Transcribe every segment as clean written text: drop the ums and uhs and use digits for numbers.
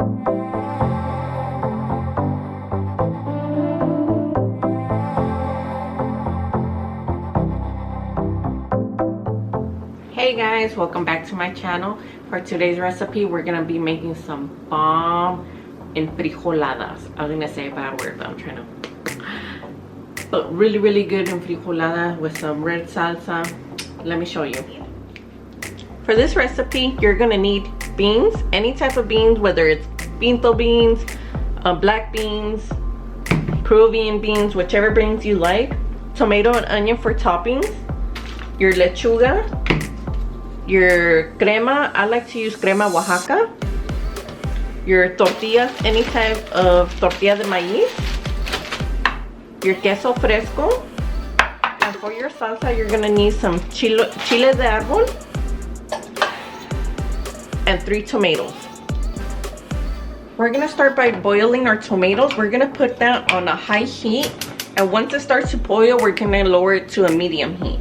Hey guys, welcome back to my channel. For today's recipe, we're gonna be making some bomb enfrijoladas. I was gonna say a bad word, but I'm trying to. But really good enfrijolada with some red salsa. Let me show you. For this recipe, you're gonna need beans, any type of beans, whether it's pinto beans, black beans, Peruvian beans, whichever beans you like. Tomato and onion for toppings. Your lechuga. Your crema, I like to use crema Oaxaca. Your tortillas, any type of tortilla de maíz. Your queso fresco. And for your salsa, you're gonna need some chile de arbol and 3 tomatoes. We're gonna start by boiling our tomatoes. We're gonna put that on a high heat, and once it starts to boil, we're gonna lower it to a medium heat.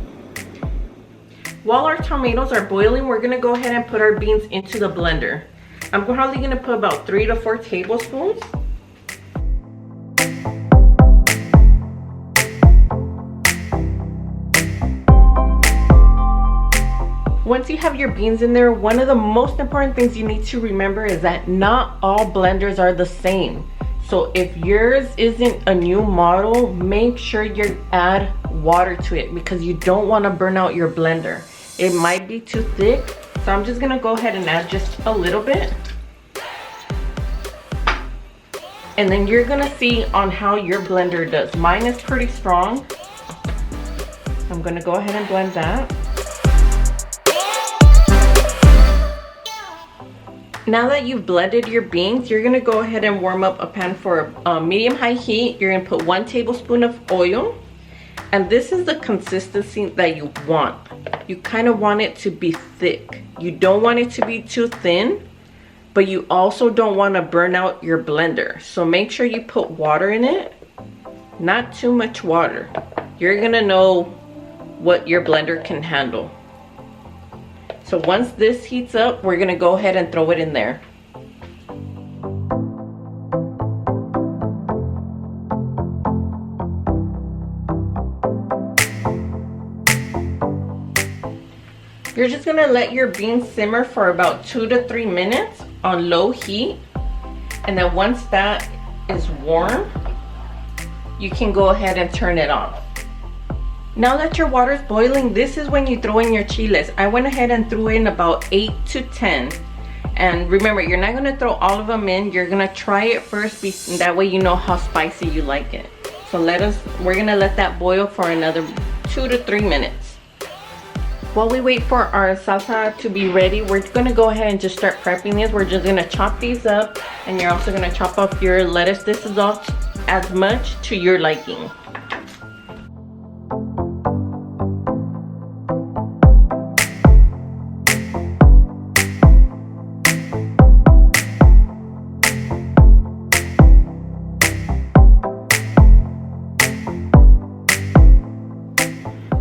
While our tomatoes are boiling, we're gonna go ahead and put our beans into the blender. I'm probably gonna put about 3 to 4 tablespoons. Once you have your beans in there, one of the most important things you need to remember is that not all blenders are the same. So if yours isn't a new model, make sure you add water to it because you don't want to burn out your blender. It might be too thick, so I'm just gonna go ahead and add just a little bit. And then you're gonna see on how your blender does. Mine is pretty strong. I'm gonna go ahead and blend that. Now that you've blended your beans, you're gonna go ahead and warm up a pan for medium-high heat. You're gonna put 1 tablespoon of oil. And this is the consistency that you want. You kind of want it to be thick. You don't want it to be too thin, but you also don't want to burn out your blender. So make sure you put water in it, not too much water. You're gonna know what your blender can handle. So once this heats up, we're gonna go ahead and throw it in there. You're just gonna let your beans simmer for about 2 to 3 minutes on low heat. And then once that is warm, you can go ahead and turn it off. Now that your water is boiling, this is when you throw in your chiles. I went ahead and threw in about 8 to 10. And remember, you're not gonna throw all of them in. You're gonna try it first, that way you know how spicy you like it. So we're gonna let that boil for another 2 to 3 minutes. While we wait for our salsa to be ready, we're gonna go ahead and just start prepping these. We're just gonna chop these up, and you're also gonna chop up your lettuce. This is all as much to your liking.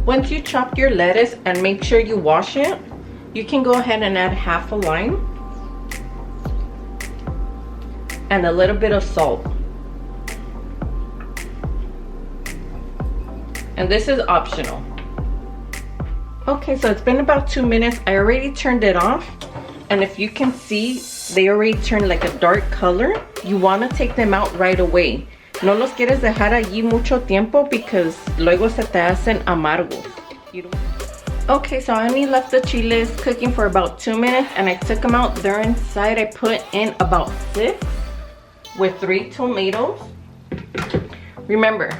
Once you chop your lettuce and make sure you wash it, you can go ahead and add half a lime and a little bit of salt. And this is optional. Okay, so it's been about 2 minutes. I already turned it off. And if you can see, they already turned like a dark color. You want to take them out right away. No los quieres dejar allí mucho tiempo because luego se te hacen amargos. Okay, so I only left the chiles cooking for about 2 minutes and I took them out. They're inside. I put in about 6 with 3 tomatoes. Remember,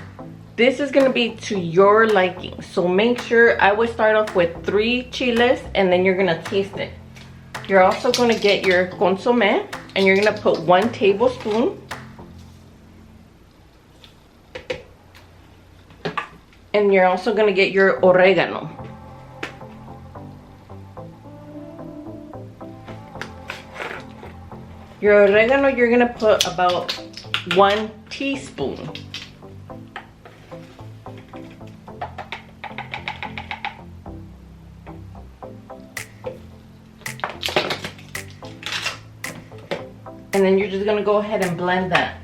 this is going to be to your liking. So make sure I would start off with 3 chiles and then you're going to taste it. You're also going to get your consommé and you're going to put 1 tablespoon. And you're also going to get your oregano. Your oregano, you're going to put about 1 teaspoon. And then you're just gonna go ahead and blend that.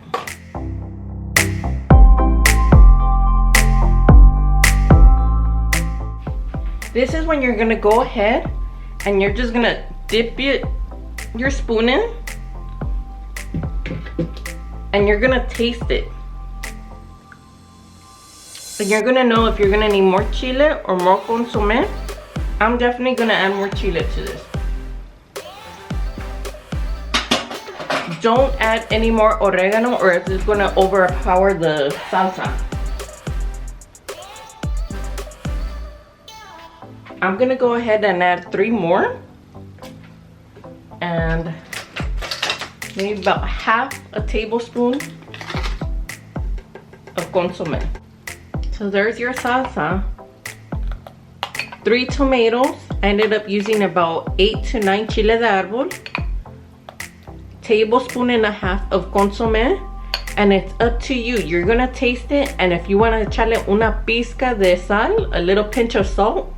This is when you're gonna go ahead and you're just gonna dip your spoon in, and you're gonna taste it. And you're gonna know if you're gonna need more chile or more consommé. I'm definitely gonna add more chile to this. Don't add any more oregano or it's just gonna overpower the salsa. I'm gonna go ahead and add 3 more. And maybe about half a tablespoon of consommé. So there's your salsa. 3 tomatoes. I ended up using about 8 to 9 chile de arbol. Tablespoon and a half of consommé, and it's up to you. You're gonna taste it, and if you want to echarle una pizca de sal, a little pinch of salt,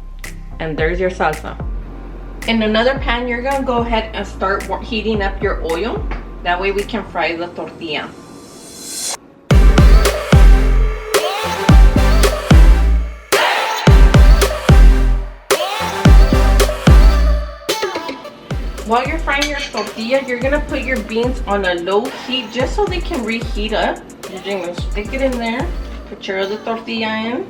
and there's your salsa. In another pan, you're gonna go ahead and start heating up your oil. That way we can fry the tortilla. While you're frying your tortilla, you're gonna put your beans on a low heat just so they can reheat up. You're just gonna stick it in there, put your other tortilla in.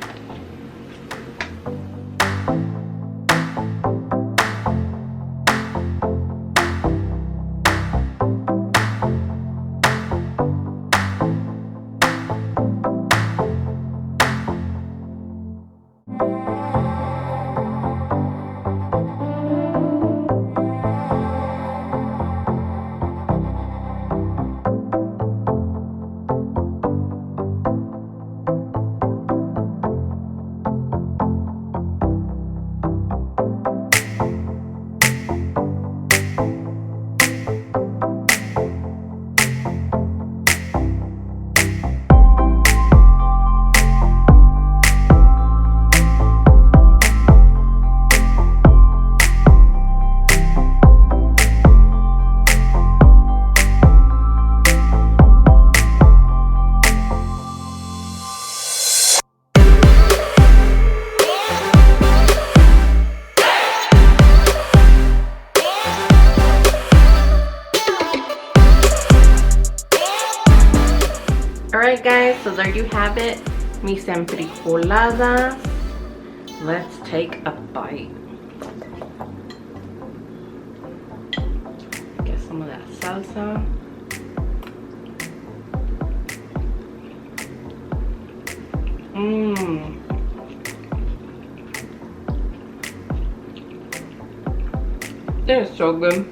Alright guys, so there you have it, mis enfrijoladas. Let's take a bite. Get some of that salsa. It is so good.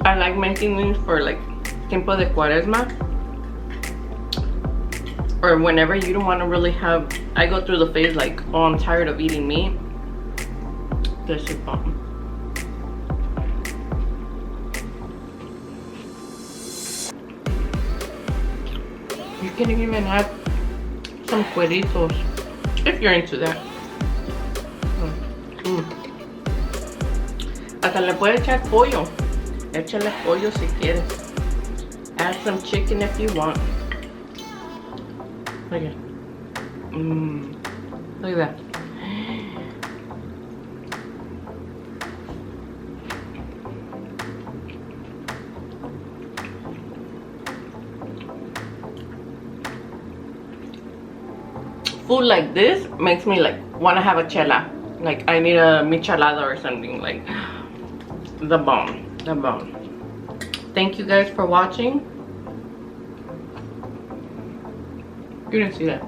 I like making these for like tiempo de cuaresma, or whenever you don't want to really have, I go through the phase like, oh, I'm tired of eating meat. This is bomb. You can even add some cueritos if you're into that. Hasta le puedes echar pollo. Échale pollo si quieres. Add some chicken if you want. Look at look at that. Food like this makes me like want to have a chela. Like I need a michelada or something. Like the bomb. The bomb. Thank you guys for watching. You didn't see that.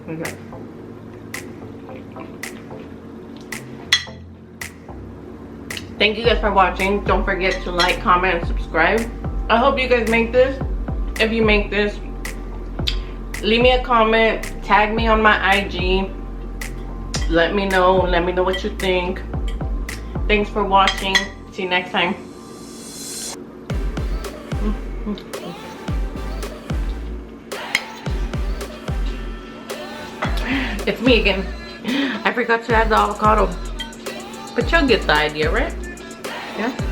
Okay. Thank you guys for watching. Don't forget to like, comment, and subscribe. I hope you guys make this. If you make this, leave me a comment. Tag me on my IG. Let me know what you think. Thanks for watching. See you next time. It's me again. I forgot to add the avocado. But you'll get the idea, right? Yeah.